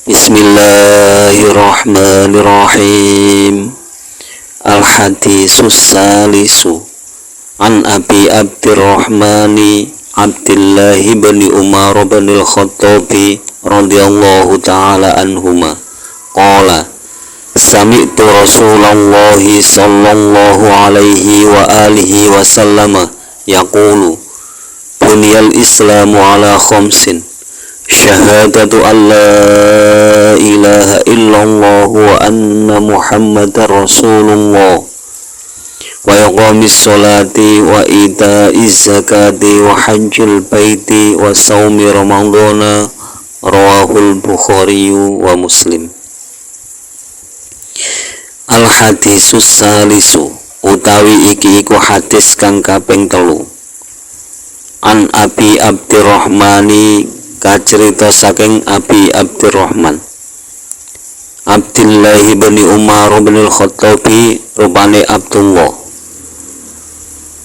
Bismillahirrahmanirrahim. Al-hadisus salisu an Abi Abdurrahmani Abdillahi bin Umar bin al-Khattabi radhiyallahu ta'ala anhuma qala sami'tu Rasulallahi sallallahu alaihi wa alihi wa sallama yaqulu buniyal islamu ala khamsin syahadatu an la ilaha illallah wa anna muhammadar rasulullah wa iqamis sholati wa ita'iz zakati wa hajjil baiti wa saumi ramadhana rawahul bukhari wa muslim. Al hadisus salisu utawi iki iku hadis kang kaping 3 an Abi Abdurrahmani kacerita saking Abi Abdurrahman Abdillahi bin Umar bin al-Khattabi rupane Abdullah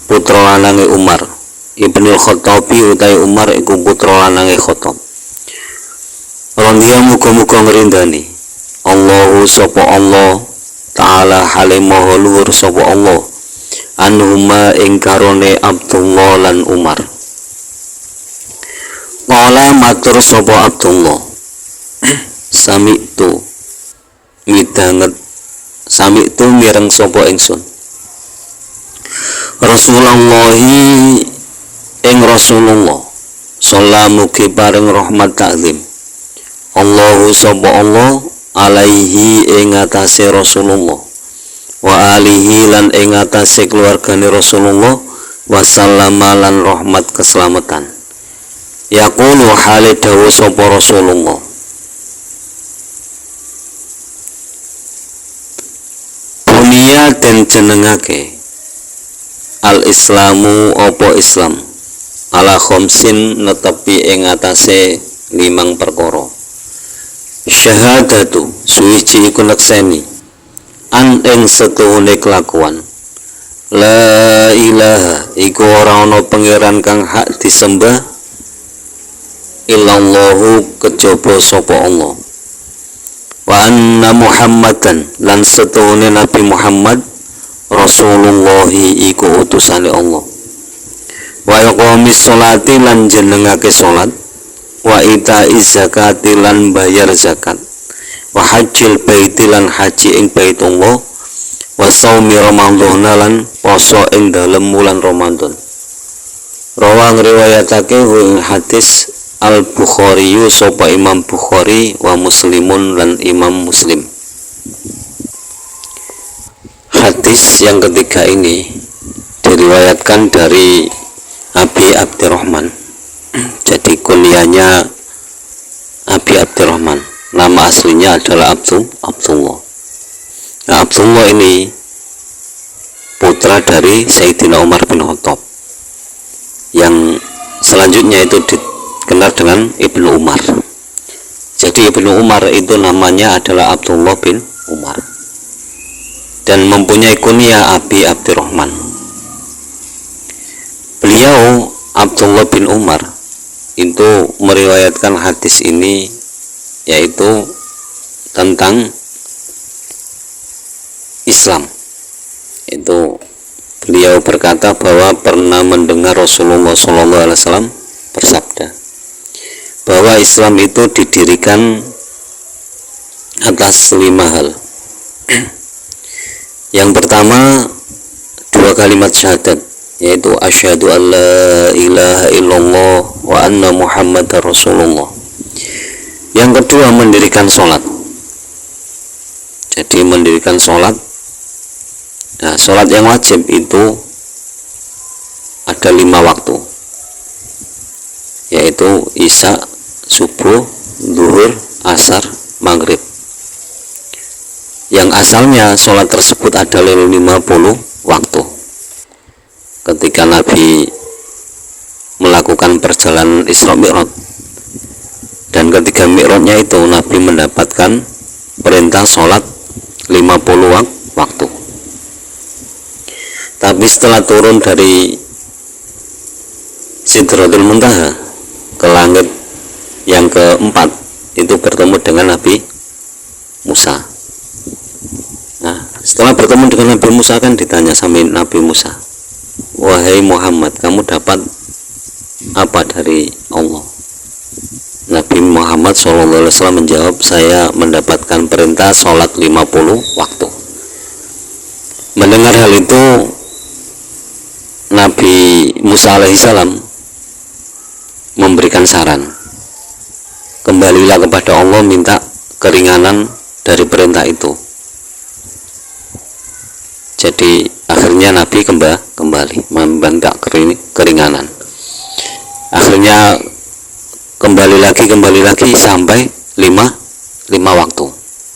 putra lanange Umar ibn al-Khattabi utai Umar iku putra lanange Khattab radhiya muga-muga ngrindani Allahu sapa Allah ta'ala halimaha luhur sapa Allah anhuma ing karone Abdullah lan Umar. Qala matur sapa Abdullah sami'tu midanget sami'tu mireng sapa ingsun Rasulullahi ing Rasulullah sallallahu paring rahmat takzim Allahu sapa Allah alaihi ing atase Rasulullah wa alihi lan ing atase keluargane Rasulullah wasallama lan rahmat keselamatan. Yaqulu hale dawu sapa Rasulullah Bunia den jenengake al-islamu apa Islam ala khamsin netepi ing atase 5 perkara. Syahadatu suwiji iku nekseni an ing setuhune kelakuan la ilaha iku ora ana pangeran kang hak disembah illallahu kejaba sapa Allah wa anna Muhammadan lan setuhune Nabi Muhammad Rasulullahi iku utusane Allah wa iqamis sholati lan jenengake salat wa ita'iz zakati lan bayar zakat wa hajjil baiti lan haji ing baitullah wa shaumi ramadhana lan poso ing dalem wulan Ramadan. Rawang riwayatake ing hadis Al-Bukhari sapa Imam Bukhari wa Muslimun lan Imam Muslim. Hadis yang ketiga ini diriwayatkan dari Abi Abdurrahman. Jadi kunyahnya Abi Abdurrahman. Nama aslinya adalah Abdullah. Nah, Abdullah ini putra dari Sayyidina Umar bin Khattab. Yang selanjutnya itu dikenal dengan Ibnu Umar. Jadi Ibnu Umar itu namanya adalah Abdullah bin Umar dan mempunyai kunyah Abi Abdurrahman. Beliau Abdullah bin Umar itu meriwayatkan hadis ini yaitu tentang Islam. Itu beliau berkata bahwa pernah mendengar Rasulullah SAW bersabda bahwa Islam itu didirikan atas 5 hal. Yang pertama 2 kalimat syahadat, yaitu asyhadu an la ilaha illallah wa anna muhammadar rasulullah. Yang kedua mendirikan sholat. Jadi mendirikan sholat. Nah, sholat yang wajib itu ada 5 waktu, yaitu isya, subuh, zuhur, asar, maghrib. Yang asalnya sholat tersebut adalah 50 waktu. Ketika Nabi melakukan perjalanan Isra Mi'raj, dan ketika Mi'rajnya itu Nabi mendapatkan perintah sholat 50 waktu. Tapi setelah turun dari Sidratul Muntaha ke langit yang keempat, itu bertemu dengan Nabi bertemu dengan Nabi Musa kan ditanya sama Nabi Musa, wahai Muhammad, kamu dapat apa dari Allah? Nabi Muhammad SAW menjawab, saya mendapatkan perintah sholat 50 waktu. Mendengar hal itu, Nabi Musa alaihissalam memberikan saran, kembalilah kepada Allah, minta keringanan dari perintah itu. Jadi akhirnya Nabi kembali meminta keringanan. Akhirnya kembali lagi sampai 5 waktu.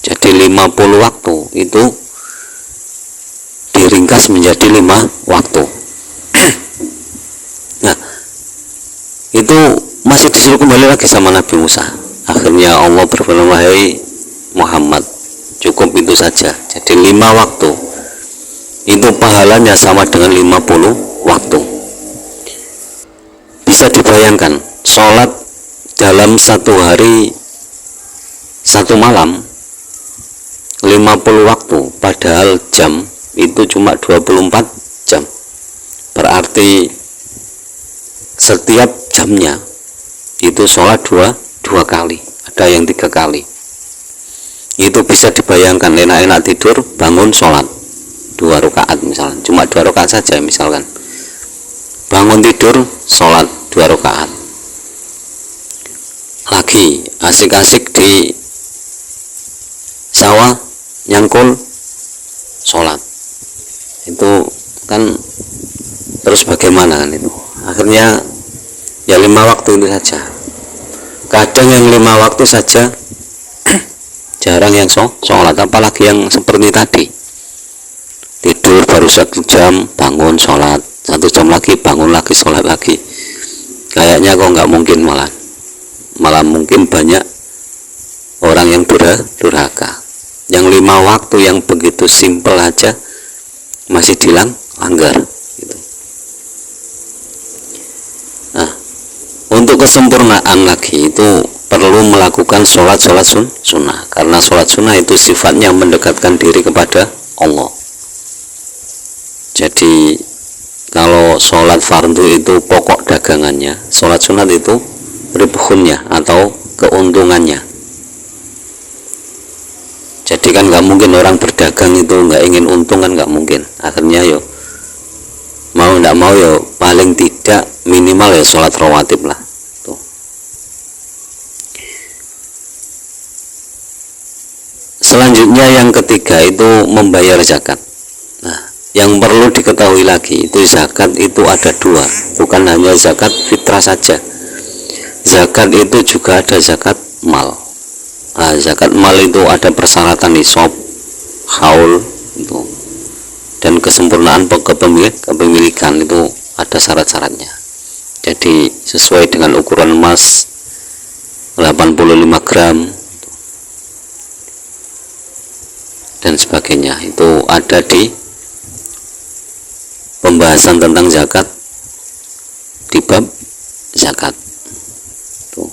Jadi 50 waktu itu diringkas menjadi 5 waktu. Nah, itu masih disuruh kembali lagi sama Nabi Musa. Akhirnya Allah berfirman, wahai Muhammad, cukup itu saja. Jadi 5 waktu itu pahalanya sama dengan 50 waktu. Bisa dibayangkan, sholat dalam 1 hari 1 malam 50 waktu, padahal jam itu cuma 24 jam. Berarti setiap jamnya itu sholat dua kali, ada yang 3 kali. Itu bisa dibayangkan, enak-enak tidur, bangun sholat 2 rakaat misalnya, cuma 2 rakaat saja misalkan, bangun tidur sholat 2 rakaat, lagi asik-asik di sawah nyangkul sholat. Itu kan terus bagaimana kan itu, akhirnya ya 5 waktu itu saja. Kadang yang 5 waktu saja jarang yang sholat, apalagi yang seperti tadi, tidur baru 1 jam, bangun sholat 1 jam lagi, bangun lagi sholat lagi. Kayaknya kok nggak mungkin, malah mungkin banyak orang yang durhaka. Yang 5 waktu yang begitu simpel aja masih dilanggar gitu. Nah, untuk kesempurnaan lagi itu perlu melakukan sholat sunnah, karena sholat sunnah itu sifatnya mendekatkan diri kepada Allah. Jadi kalau sholat fardu itu pokok dagangannya, sholat sunat itu ribhunnya atau keuntungannya. Jadi kan nggak mungkin orang berdagang itu nggak ingin untung, kan nggak mungkin. Akhirnya yo mau nggak mau yo paling tidak minimal ya sholat rawatib lah. Tuh. Selanjutnya yang ketiga itu membayar zakat. Nah, yang perlu diketahui lagi itu zakat itu ada 2, bukan hanya zakat fitrah saja. Zakat itu juga ada zakat mal. Nah, zakat mal itu ada persyaratan nisab, haul itu, dan kesempurnaan kepemilikan itu ada syarat-syaratnya. Jadi sesuai dengan ukuran emas 85 gram dan sebagainya, itu ada di pembahasan tentang zakat di bab zakat. Tuh.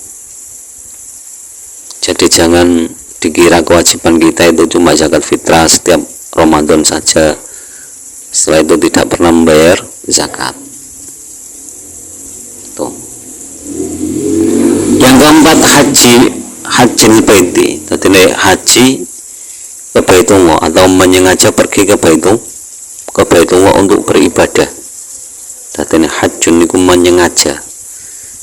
Jadi jangan dikira kewajiban kita itu cuma zakat fitrah setiap Ramadan saja, setelah itu tidak pernah membayar zakat. Tuh. Yang keempat, hajjil baiti. Jadi haji ke Baitullah atau menyengaja pergi ke Baitullah untuk beribadah. Tadi hajjun niku menyengaja.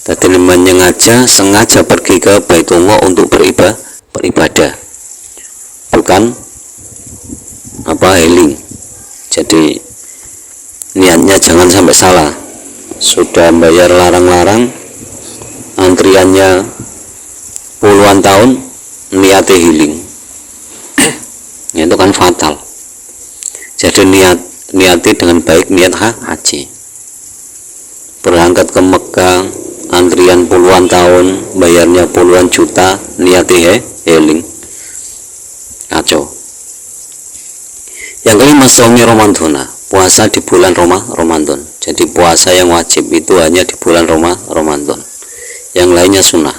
Tadi menyengaja, sengaja pergi ke Baitullah untuk beribadah. Bukan healing. Jadi niatnya jangan sampai salah. Sudah bayar larang-larang, antriannya puluhan tahun, niatnya healing. Itu kan fatal. Jadi niati dengan baik, niat haji. Berangkat ke Mekah, antrian puluhan tahun, bayarnya puluhan juta, niati healing. Kacau. Yang kelima, shaumi Ramadan, puasa di bulan Ramadan. Jadi puasa yang wajib itu hanya di bulan Ramadan. Yang lainnya sunnah.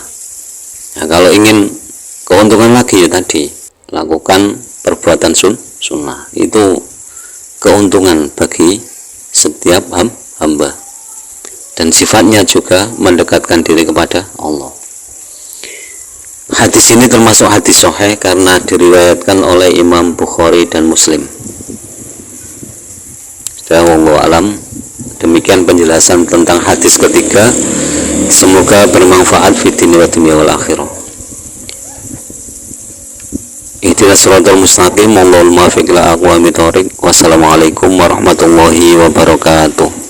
Nah, kalau ingin keuntungan lagi ya tadi, lakukan perbuatan sunnah. Itu keuntungan bagi setiap hamba, dan sifatnya juga mendekatkan diri kepada Allah. Hadis ini termasuk hadis sahih karena diriwayatkan oleh Imam Bukhari dan Muslim. Wallahu alam. Demikian penjelasan tentang hadis ketiga. Semoga bermanfaat fid dunya wa dunya wal akhirah. Ihdinas siratal mustaqim, wallahul muwaffiq ila aqwamit thoriq. Wassalamualaikum warahmatullahi wabarakatuh.